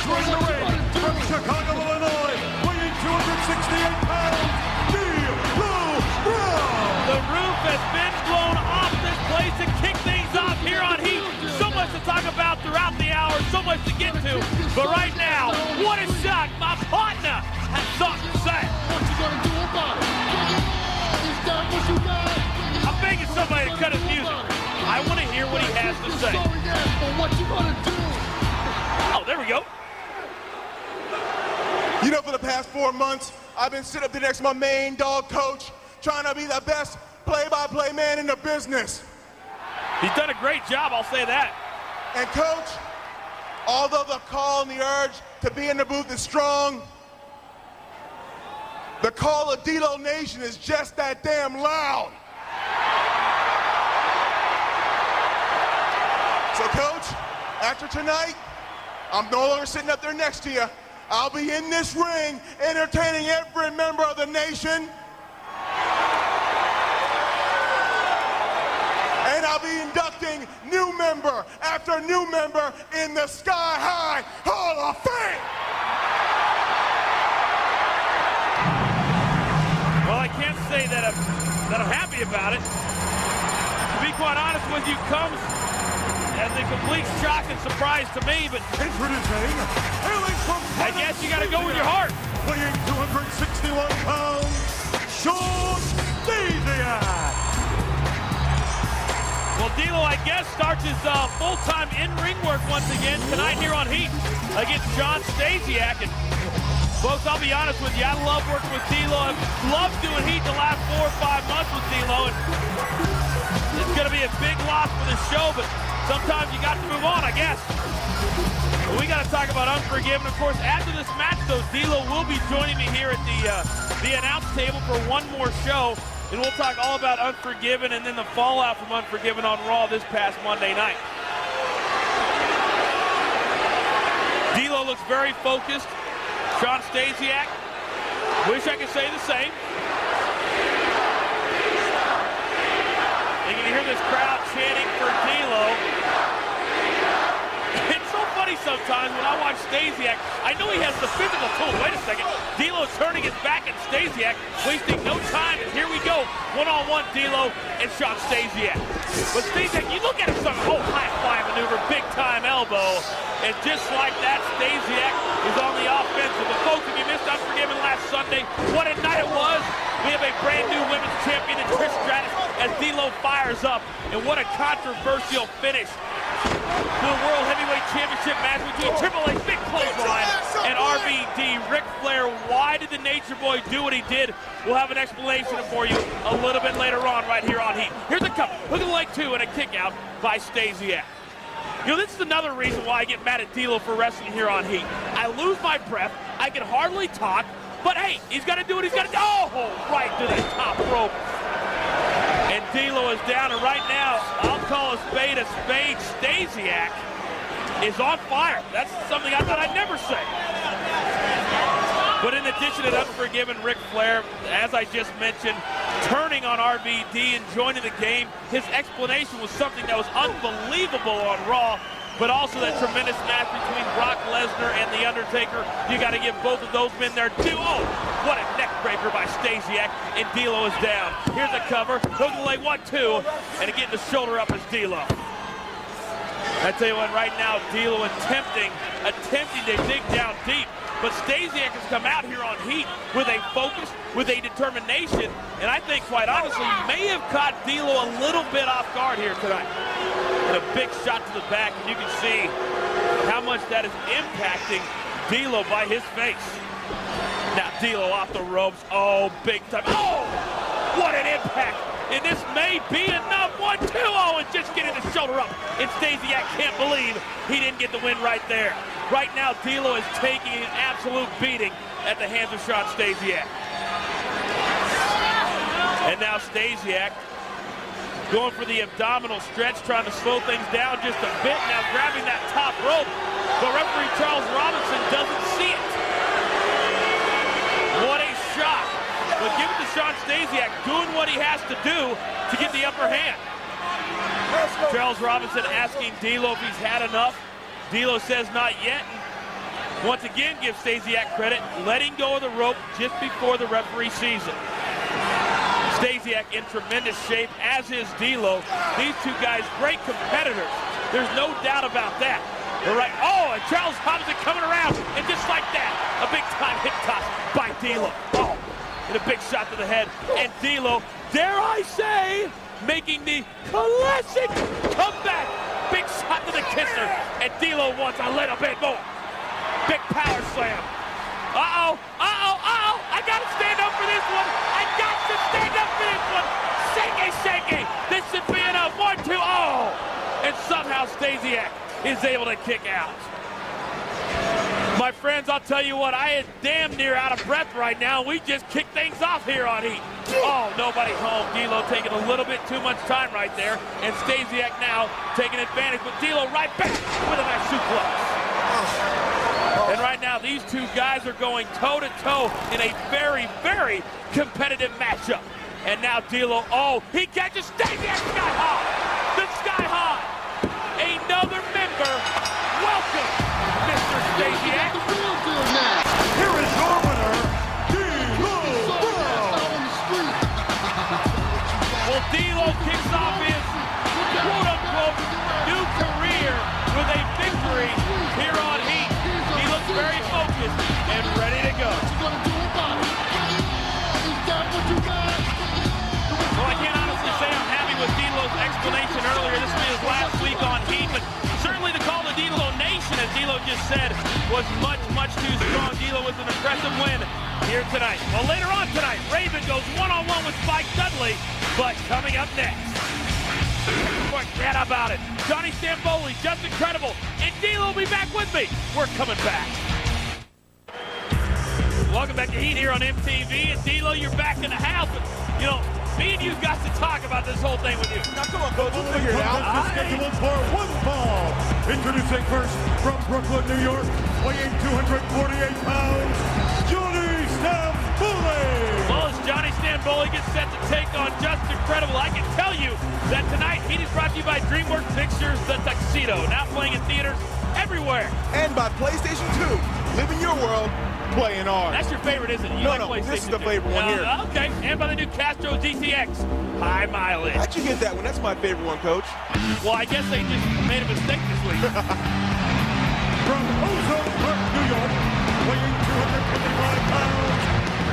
entering the ring from Chicago, Illinois, weighing 268 pounds, D-Lo Brown. The roof has been blown off this place to kick things off here on Heat. So much to talk about throughout the hour, so much to get to. But right now, what a shock. My partner has something to say. What you gonna do about it? Is that what you got? I'm begging somebody to cut his music. I want to hear what he has to say. What you gonna do? Oh, there we go. You know, for the past 4 months, I've been sitting up there next to my main dog coach, trying to be the best play-by-play man in the business. He's done a great job, I'll say that. And coach, although the call and the urge to be in the booth is strong, the call of D-Lo Nation is just that damn loud. So coach, after tonight, I'm no longer sitting up there next to you. I'll be in this ring entertaining every member of the nation. And I'll be inducting new member after new member in the Sky High Hall of Fame. Well, I can't say that I'm happy about it. To be quite honest with you, comes as a complete shock and surprise to me, but Introducing, hailing from I guess you got to go with your heart. weighing 261 pounds, Sean Stasiak. Well, D-Lo, I guess, starts his full-time in-ring work once again tonight here on Heat against Sean Stasiak. And folks, I'll be honest with you, I love working with D-Lo. I've loved doing Heat the last 4 or 5 months with D-Lo. And it's going to be a big loss for the show, but sometimes you got to move on, I guess. But we got to talk about Unforgiven. Of course, after this match, though, D-Lo will be joining me here at the announce table for one more show. And we'll talk all about Unforgiven and then the fallout from Unforgiven on Raw this past Monday night. D-Lo looks very focused. Sean Stasiak, wish I could say the same. You can hear this crowd chanting for D-Lo. It's so funny sometimes when I watch Stasiak. I know he has the physical tools. Wait a second. D-Lo's turning his back at Stasiak, wasting no time. And here we go. One-on-one D-Lo and Sean Stasiak. But Stasiak, you look at him, high-flying maneuver, big-time elbow. And just like that, Stasiak is on the offensive. But folks, if you missed Unforgiven last Sunday, what a night it was. We have a brand new women's champion in Trish Stratus as D-Lo fires up. And what a controversial finish to the World Heavyweight Championship match between Triple H, big clothesline, and RVD. Ric Flair, why did the Nature Boy do what he did? We'll have an explanation for you a little bit later on right here on Heat. Here's a cover. Look at the leg 2 and a kick out by Stasiak. You know, this is another reason why I get mad at D-Lo for wrestling here on Heat. I lose my breath. I can hardly talk. But hey, he's got to do what he's got to do. Oh, right to the top rope. And D-Lo is down, and right now, I'll call a spade. Stasiak is on fire. That's something I thought I'd never say. But in addition to Unforgiven, Ric Flair, as I just mentioned, turning on RVD and joining the game. His explanation was something that was unbelievable on Raw, but also that tremendous match between Brock Lesnar and The Undertaker. You got to give both of those men their due. Oh, what a neck breaker by Stasiak, and D-Lo is down. Here's a cover, goes to the leg 1-2, and getting the shoulder up is D-Lo. I tell you what, right now, D-Lo attempting to dig down deep. But Stasiak has come out here on Heat with a focus, with a determination, and I think, quite honestly, may have caught D-Lo a little bit off guard here tonight. And a big shot to the back, and you can see how much that is impacting D-Lo by his face. Now D-Lo off the ropes. Oh, big time. Oh, what an impact. And this may be enough. 1-2. Oh, and just getting the shoulder up. And Stasiak can't believe he didn't get the win right there. Right now, D-Lo is taking an absolute beating at the hands of Sean Stasiak. And now Stasiak going for the abdominal stretch, trying to slow things down just a bit. Now grabbing that top rope. But referee Charles Robinson doesn't see it. What a shot. But give it to Sean Stasiak doing what he has to do to get the upper hand. Charles Robinson asking D-Lo if he's had enough. D-Lo says not yet. once again gives Stasiak credit, letting go of the rope just before the referee sees it. Stasiak in tremendous shape, as is D'Lo. These two guys, great competitors. There's no doubt about that. They're right. Oh, and Charles Hobson coming around, and just like that, a big-time hip toss by D'Lo. Oh, and a big shot to the head. And D'Lo, dare I say, making the classic comeback. Big shot to the kisser, and D'Lo wants a little bit more. Big power slam. Uh-oh, uh-oh, uh-oh. I got to stand up for this one. I got to stand up for this one. Shaky, shaky. This should be enough. 1, 2, oh. And somehow Stasiak is able to kick out. My friends, I'll tell you what, I am damn near out of breath right now. We just kicked things off here on Heat. Oh, nobody home. D'Lo taking a little bit too much time right there. And Stasiak now taking advantage, but D'Lo right back with a nice suplex. And right now, these two guys are going toe-to-toe in a very, very competitive matchup. And now D'Lo, oh, he catches Stasiak sky high. The sky high. Another member. Welcome, Mr. Stasiak. Here is your winner, D'Lo. Well, D'Lo kicks off his quote-unquote new career with a victory here on Heat. He looks very focused and ready to go. Well, I can't honestly say I'm happy with D'Lo's explanation earlier. This was his last week on Heat, but certainly the call to D'Lo Nation, as D'Lo just said, was much, much too strong. D'Lo with an impressive win here tonight. Well, later on tonight, Raven goes one-on-one with Spike Dudley, but coming up next, forget about it. Johnny Stamboli, just incredible, and D'Lo will be back with me. We're coming back. Welcome back to Heat here on MTV, and D'Lo, you're back in the house. But, you know, me and you got to talk about this whole thing with you. Now, come on, Coach, we'll figure it out. Scheduled for one fall. Introducing first from Brooklyn, New York, weighing 248 pounds, Johnny Stamboli. Well, as Johnny Stamboli gets set to take on Just Incredible, I can tell you that tonight Heat is brought to you by DreamWorks Pictures, The Tuxedo, now playing in theaters everywhere. And by PlayStation 2, live in your world, playing ours. That's your favorite, isn't it? You like PlayStation this is the 2. favorite one here. Okay, and by the new Castro GTX, high mileage. How'd you get that one? That's my favorite one, Coach. Well, I guess they just made a mistake this week. From Ozone Park, New York, weighing 255 pounds,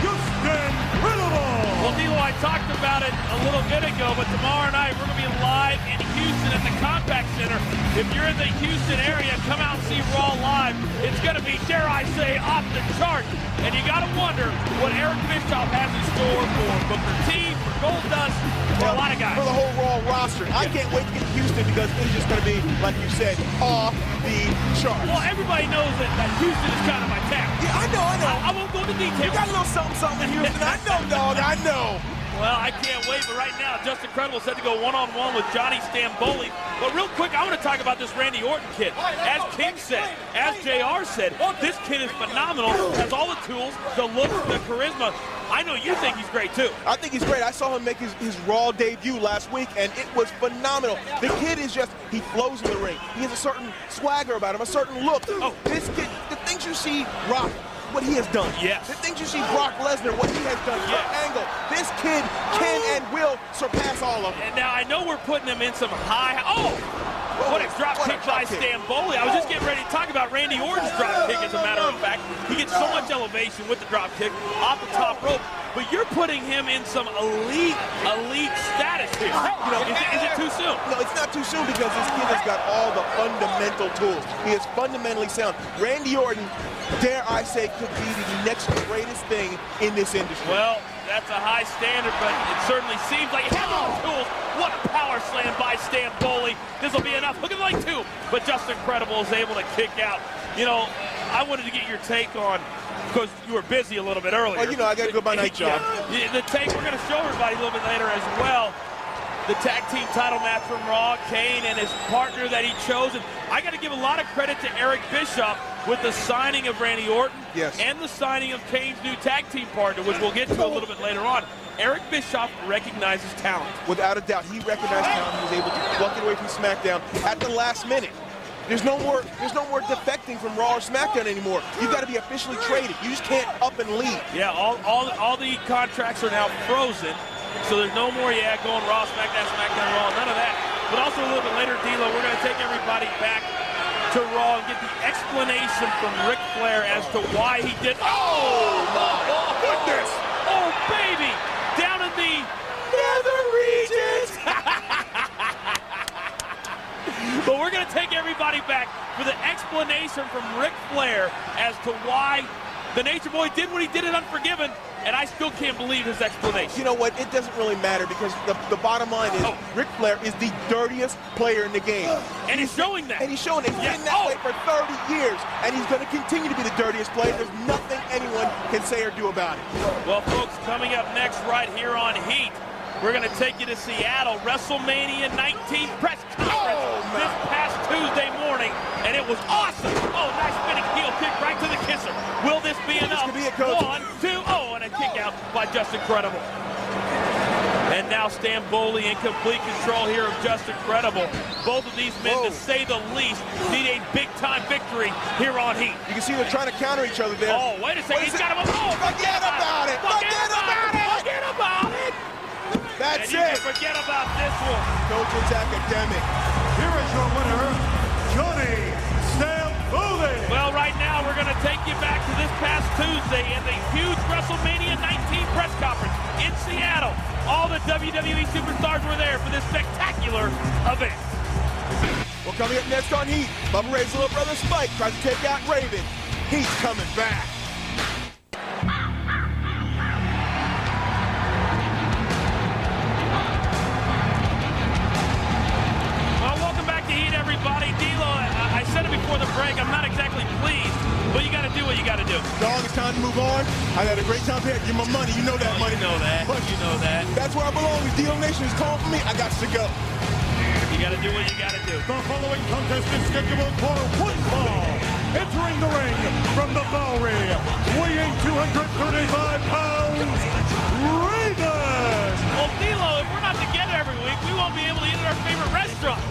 Just Incredible. Well, D'Lo, I talked about it a little bit ago, but tomorrow night we're going to be live in Houston at the Compact Center. If you're in the Houston area, come out and see Raw live. It's going to be, dare I say, off the chart. And you got to wonder what Eric Bischoff has in store for Booker T, for Goldust, for a lot of guys. For the whole Raw roster. I can't wait to get to Houston because it's just going to be, like you said, off the charts. Well, everybody knows that Houston is kind of my town. Yeah, I know. I won't go into details. You got a little something in Houston. I know, dog. I know. Well, I can't wait, but right now, Just Incredible set to go one-on-one with Johnny Stamboli. But real quick, I want to talk about this Randy Orton kid. As King said, as JR said, this kid is phenomenal, has all the tools, the look, the charisma. I know you think he's great, too. I think he's great. I saw him make his Raw debut last week, and it was phenomenal. The kid is just, he flows in the ring. He has a certain swagger about him, a certain look. Oh, this kid, the things you see Rock, what he has done. Yes. The things you see Brock Lesnar, what he has done. Yes. Angle. This kid can and will surpass all of them. And now I know we're putting him in some high. Oh! What a drop kick by Stamboli. I was just getting ready to talk about Randy Orton's drop kick, as a matter of fact. He gets so much elevation with the drop kick off the top rope. But you're putting him in some elite status here. You know, is it too soon? No, it's not too soon because this kid has got all the fundamental tools. He is fundamentally sound. Randy Orton, dare I say, could be the next greatest thing in this industry. Well, that's a high standard, but it certainly seems like he has all the tools. What a power slam by Stamboli. This will be enough. Look at the leg, too. But Just Incredible is able to kick out. You know, I wanted to get your take on, because you were busy a little bit earlier. Oh, you know, I got to go by night job. Yeah, the take, we're going to show everybody a little bit later as well. The tag team title match from Raw, Kane and his partner that he chose. And I got to give a lot of credit to Eric Bischoff with the signing of Randy Orton. Yes. And the signing of Kane's new tag team partner, which we'll get to a little bit later on. Eric Bischoff recognizes talent. Without a doubt, he recognized talent. He was able to pluck it away from SmackDown at the last minute. There's no more defective anything from Raw or SmackDown anymore. You've got to be officially traded. You just can't up and leave. Yeah, all the contracts are now frozen, so there's no more, going Raw, SmackDown, Raw, none of that. But also a little bit later, D'Lo, we're going to take everybody back to Raw and get the explanation from Ric Flair as to why he did. Oh, my goodness! Oh, baby! Down in the nether regions! But we're going to take everybody back for the explanation from Ric Flair as to why the Nature Boy did what he did in Unforgiven, and I still can't believe his explanation. You know what? It doesn't really matter because the bottom line is Ric Flair is the dirtiest player in the game. And he's showing that. And he's showing it. He's been that way for 30 years, and he's going to continue to be the dirtiest player. There's nothing anyone can say or do about it. Well, folks, coming up next right here on Heat, we're going to take you to Seattle, WrestleMania 19 press conference this past Tuesday morning, and it was awesome. Oh, nice spinning heel kick right to the kisser. Will this be enough? This could be it, Coach. 1, 2, and a kick out by Just Incredible. And now Stan Boley in complete control here of Just Incredible. Both of these men, to say the least, need a big-time victory here on Heat. You can see they're trying to counter each other there. Oh, wait a second. He's got him. Oh, forget about it. Forget about it. Forget about it. That's and it. Forget about this one. Coach's academic. Here is your winner, Johnny Stamboli. Well, right now we're going to take you back to this past Tuesday in the huge WrestleMania 19 press conference in Seattle. All the WWE superstars were there for this spectacular event. Well, coming up next on Heat, Bubba Ray's little brother Spike tries to take out Raven. He's coming back. Everybody, D'Lo, I said it before the break, I'm not exactly pleased, but you got to do what you got to do. Dog, it's time to move on. I had a great time here. Give my money. You know that money. You know that. But you know that. That's where I belong. If D'Lo Nation is calling for me, I got to go. You got to do what you got to do. The following contest is scheduled for one fall. Entering the ring from the Bowery, weighing 235 pounds, Raven. Well, D'Lo, if we're not together every week, we won't be able to eat at our favorite restaurant.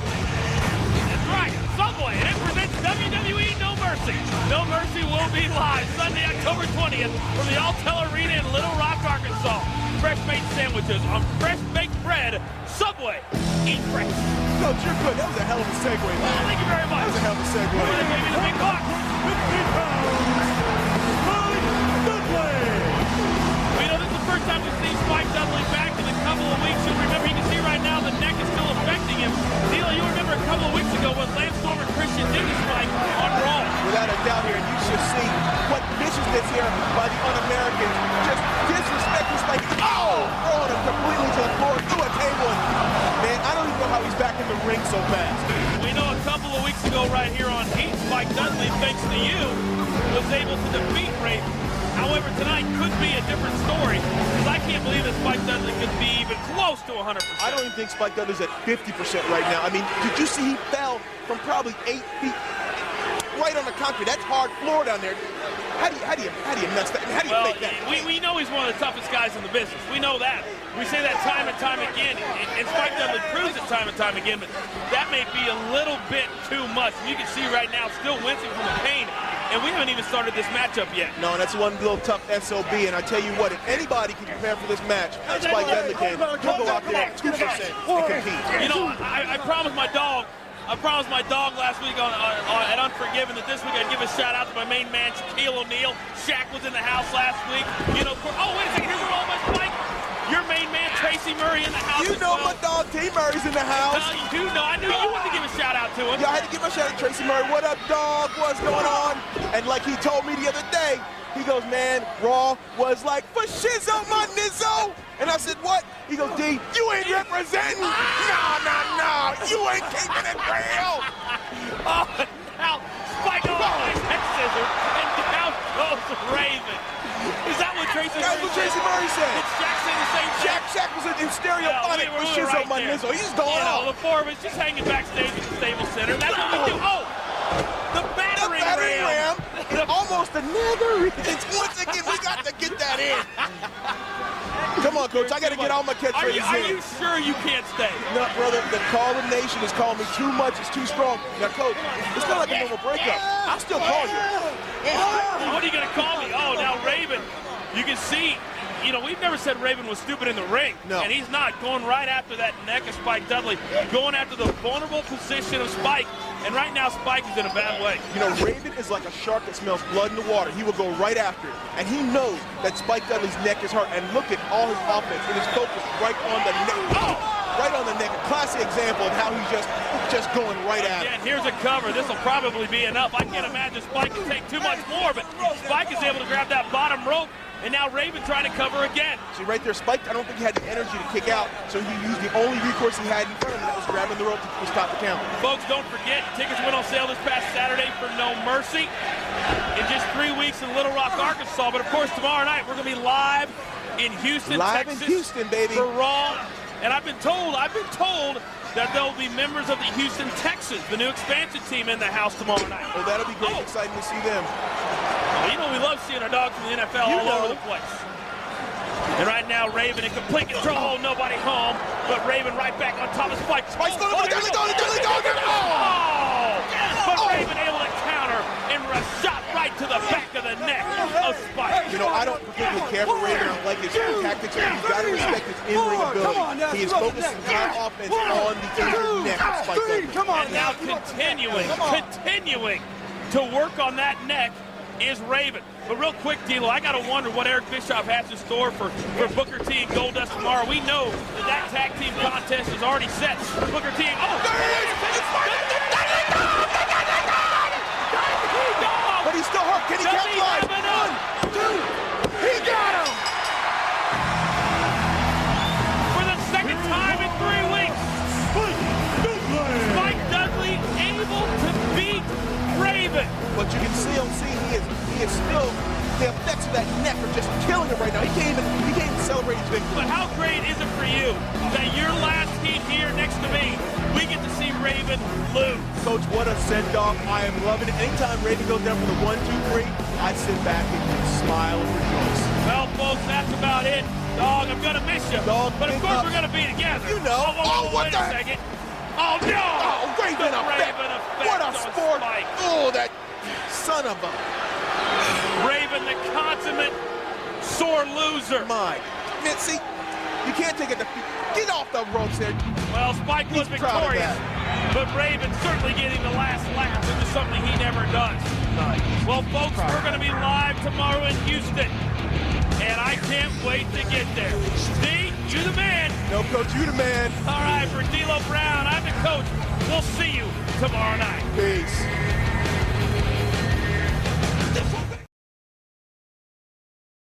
Right, Subway, and it presents WWE No Mercy. No Mercy will be live Sunday, October 20th from the Alltel Arena in Little Rock, Arkansas. Fresh-baked sandwiches on fresh-baked bread. Subway, eat fresh. Coach, you're good. That was a hell of a segue, man. Well, thank you very much. That was a hell of a segue. Well, they gave me the big buck. 50 pounds, Spike Dudley. We know this is the first time we've seen Spike Dudley back in a couple of weeks. You'll remember, you can see right now the neck is still affecting him. D'Lo, you remember a couple of weeks ago when Lance Storm and Christian did to Spike on Raw. Without a doubt here, you should see what viciousness here by the Un-Americans. Just disrespecting Spike. Oh! Throwing him completely to the floor, through a table. Man, I don't even know how he's back in the ring so fast. We know a couple of weeks ago right here on Heat, Spike Dudley, thanks to you, was able to defeat Raven. However, tonight could be a different story, because I can't believe that Spike Dudley could be even close to 100%. I don't even think Spike Dudley's at 50% right now. I mean, did you see he fell from probably 8 feet right on the concrete? That's hard floor down there. How do you mess that? How do you make that? We know he's one of the toughest guys in the business. We know that. We say that time and time again, and Spike Dudley proves it time and time again, but that may be a little bit too much. You can see right now, still wincing from the pain, and we haven't even started this matchup yet. No, that's one little tough SOB, and I tell you what, if anybody can prepare for this match, Spike Dudley can. He'll go out there at 2% and compete. You know, I promised my dog last week at Unforgiven that this week I'd give a shout out to my main man, Shaquille O'Neal. Shaq was in the house last week. You know, oh, wait a second, here's all my Spike. Your main man, Tracy Murray, in the house. You know my dog, T. Murray's in the house. You do know. I knew you wanted to give a shout out to him. Yeah, I had to give a shout out to Tracy Murray. What up, dog? What's going on? And like he told me the other day, he goes, man, Raw was like, for shizzo, my nizzo. And I said, what? He goes, D, you ain't representing. No. You ain't keeping it real. Oh, now, Spike O'Neal, that scissor, and down goes Raven. Is that what Tracy Murray said? That's what Tracy Murray said. Did Shaq say the same thing? Shaq was in stereophonic for shizzo, my nizzo. He's going on. The four of us just hanging backstage at the Staples Center. That's what we do. Oh, the battering ram. It's almost a nether region. Once again, we got to get that in. Come on, Coach. I got to get all my catchphrases Are in. you sure you can't stay? No, brother. The call of the nation is calling me too much. It's too strong. Now, Coach, it's kind of like a normal breakup. I'll still call you. What are you going to call me? Oh, now Raven. You can see, you know, we've never said Raven was stupid in the ring. No. And he's not going right after that neck of Spike Dudley, going after the vulnerable position of Spike. And right now, Spike is in a bad way. You know, Raven is like a shark that smells blood in the water. He will go right after it. And he knows that Spike Dudley's neck is hurt. And look at all his offense. It is focused right on the neck. Oh! Right on the neck. A classic example of how he's just going right at it. Again, here's a cover. This will probably be enough. I can't imagine Spike can take too much more, but Spike is able to grab that bottom rope. And now Raven trying to cover again. See, right there, Spike, I don't think he had the energy to kick out, so he used the only recourse he had in front of him, that was grabbing the rope to stop the count. Folks, don't forget, tickets went on sale this past Saturday for No Mercy in just 3 weeks in Little Rock, Arkansas. But, of course, tomorrow night we're going to be live in Houston, Texas. Live in Houston, baby. For Raw. And I've been told that there will be members of the Houston Texans, the new expansion team, in the house tomorrow night. Oh, that'll be great. Exciting to see them. Well, you know we love seeing our dogs in the NFL all over the place. And right now, Raven in complete control. Nobody home. But Raven right back on top of Spike. Spike's going to go. Oh! But Raven able to counter and a shot right to the back of the neck of Spike. You know, I don't particularly care for Raven. I don't like his tactics. You've got to respect his in-ring ability. He is focusing his entire offense on the injured neck of Spike Dudley. And now continuing to work on that neck is Raven. But real quick, D'Lo, I got to wonder what Eric Bischoff has in store for Booker T and Goldust tomorrow. We know that tag team contest is already set. Booker T. Oh, there he is! But he's still hurt. Can he capitalize? 1, 2. He got him! For the second time in 3 weeks, Spike Dudley able to beat Raven. But you can see him, he is still, the effects of that neck are just killing him right now. He can't even celebrate his victory. But how great is it for you that your last heat here next to me, we get to see Raven lose? Coach, what a send-off. I am loving it. Anytime Raven goes down for the 1, 2, 3, I sit back and smile and rejoice. Well, folks, that's about it. Dog, I'm going to miss you. Dog, but of course we're going to be together. You know. Wait a second. Oh, no! Oh, Raven effect. What a sport. Spike. Oh, that son of a... Raven, the consummate sore loser. My. Man, see, you can't take a defeat. Get off the ropes there. Well, Spike was victorious, but Raven certainly getting the last laugh, which is something he never does. Nice. Well, folks, we're going to be live tomorrow in Houston, and I can't wait to get there. Steve, you the man. No, Coach, you the man. All right, for D'Lo Brown, I'm the coach. We'll see you tomorrow night. Peace.